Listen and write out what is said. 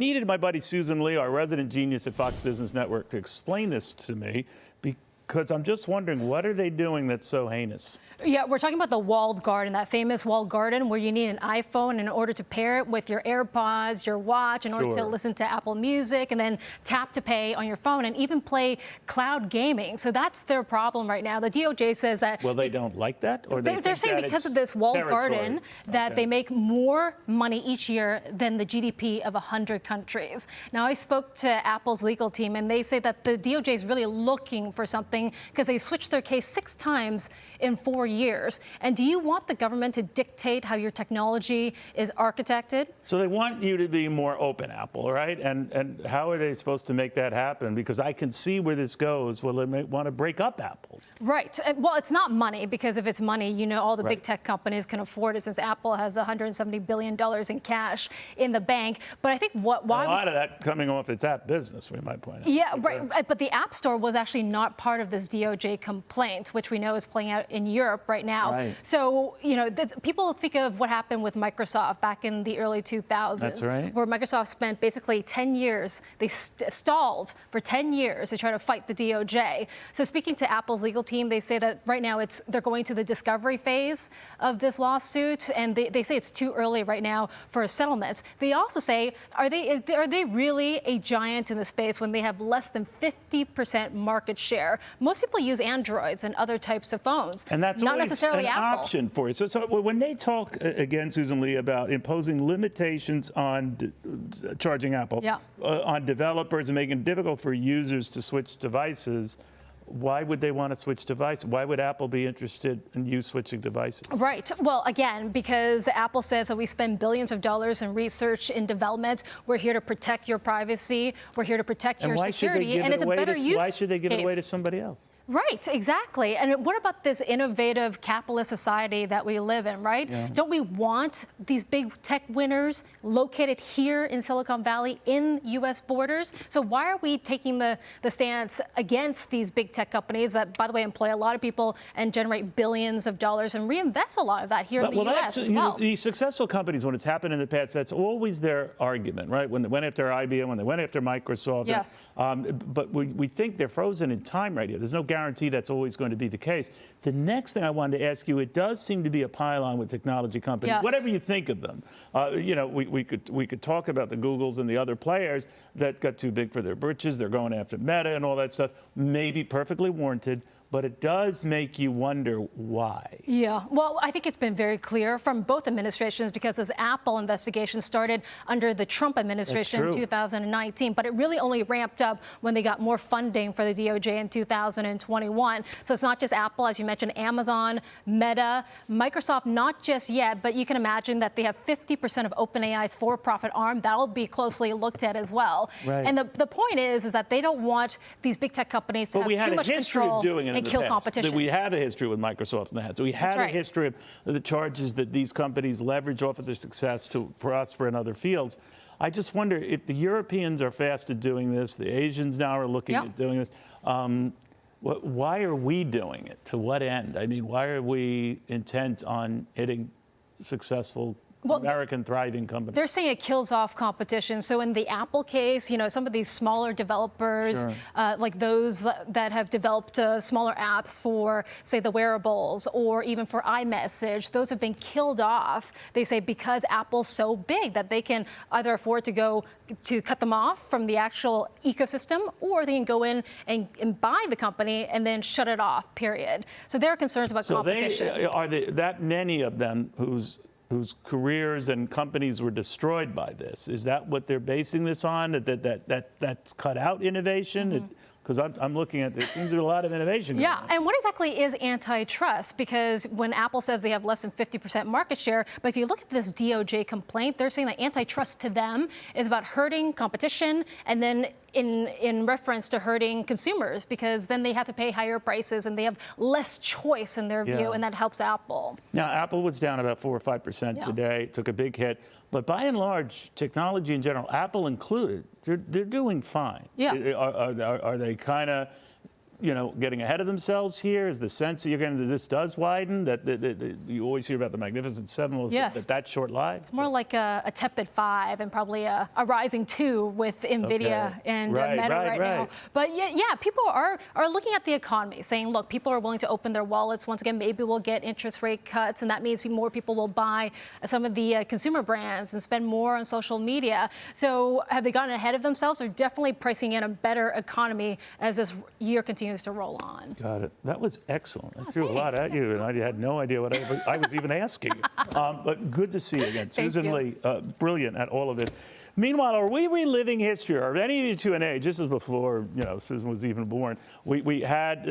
Needed my buddy Susan Lee, our resident genius at Fox Business Network, to explain this to me, because I'm just wondering, what are they doing that's so heinous? Yeah, we're talking about the walled garden, that famous walled garden where you need an iPhone in order to pair it with your AirPods, your watch, in order to listen to Apple Music, and then tap to pay on your phone and even play cloud gaming. So that's their problem right now. The DOJ says that... Well, they don't like that? Or they're saying because of this walled garden that they make more money each year than the GDP of 100 countries. Now, I spoke to Apple's legal team, and they say that the DOJ is really looking for something because they switched their case 6 times in 4 years. And do you want the government to dictate how your technology is architected? So they want you to be more open, Apple, right? And how are they supposed to make that happen? Because I can see where this goes. Well, they may want to break up Apple. Right. Well, it's not money, because if it's money, you know, all the big tech companies can afford it, since Apple has $170 billion in cash in the bank. But I think why a lot of that coming off its app business, we might point out. Yeah, right. But the App Store was actually not part of this DOJ complaint, which we know is playing out in Europe right now. Right. So, you know, people think of what happened with Microsoft back in the early 2000s. That's right. Where Microsoft spent basically 10 years, they stalled for 10 years to try to fight the DOJ. So speaking to Apple's legal team, they say that right now they're going to the discovery phase of this lawsuit, and they say it's too early right now for a settlement. They also say, are they really a giant in the space when they have less than 50% market share? Most people use Androids and other types of phones. And that's not always necessarily an Apple. option for you. So when they talk, again, Susan Lee, about imposing limitations on charging Apple, on developers and making it difficult for users to switch devices, why would they want to switch devices? Why would Apple be interested in you switching devices? Right. Well, again, because Apple says that we spend billions of dollars in research and development. We're here to protect your privacy. We're here to protect your security. And it's a better use case. Why should they give it away to somebody else? Right, exactly. And what about this innovative capitalist society that we live in, right? Yeah. Don't we want these big tech winners located here in Silicon Valley in U.S. borders? So why are we taking the stance against these big tech companies that, by the way, employ a lot of people and generate billions of dollars and reinvest a lot of that here in the U.S. as well? The successful companies, when it's happened in the past, that's always their argument, right? When they went after IBM, when they went after Microsoft. Yes. But we think they're frozen in time right here. There's no guarantee that's always going to be the case. The next thing I wanted to ask you, it does seem to be a pylon with technology companies, whatever you think of them. You know, we could talk about the Googles and the other players that got too big for their britches. They're going after Meta and all that stuff. Maybe perfectly warranted. But it does make you wonder why. Yeah, well, I think it's been very clear from both administrations, because this Apple investigation started under the Trump administration in 2019, but it really only ramped up when they got more funding for the DOJ in 2021. So it's not just Apple, as you mentioned, Amazon, Meta, Microsoft, not just yet, but you can imagine that they have 50% of OpenAI's for-profit arm. That'll be closely looked at as well. Right. And the point is that they don't want these big tech companies to have too much control and kill competition. We have a history with Microsoft and that. So we have a history of the charges that these companies leverage off of their success to prosper in other fields. I just wonder if the Europeans are fast at doing this, the Asians now are looking at doing this. Why are we doing it? To what end? I mean, why are we intent on hitting successful American thriving companies? They're saying it kills off competition. So in the Apple case, you know, some of these smaller developers, like those that have developed smaller apps for, say, the wearables or even for iMessage, those have been killed off, they say, because Apple's so big that they can either afford to cut them off from the actual ecosystem, or they can go in and buy the company and then shut it off, period. So there are concerns about competition. Are there that many of them whose careers and companies were destroyed by this? Is that what they're basing this on? That's cut out innovation? Because I'm looking at this, seems there's a lot of innovation going on. And what exactly is antitrust? Because when Apple says they have less than 50% market share, but if you look at this DOJ complaint, they're saying that antitrust to them is about hurting competition, and then in reference to hurting consumers, because then they have to pay higher prices and they have less choice in their view, and that helps Apple. Now, Apple was down about 4 or 5% today, took a big hit. But by and large, technology in general, Apple included, they're doing fine. Are they kind of getting ahead of themselves here? Is the sense that you're getting that this does widen? That you always hear about the Magnificent Seven, that short-lived? It's more like a tepid 5 and probably a rising 2 with NVIDIA and Meta right now. But yeah, people are looking at the economy, saying, look, people are willing to open their wallets. Once again, maybe we'll get interest rate cuts, and that means more people will buy some of the consumer brands and spend more on social media. So have they gotten ahead of themselves? They're definitely pricing in a better economy as this year continues to roll on. Got it. That was excellent. I threw a lot at you, and I had no idea what I was even asking you. But good to see you again. Susan Lee, brilliant at all of this. Meanwhile, are we reliving history? Are any of you to an age, just as before Susan was even born, we had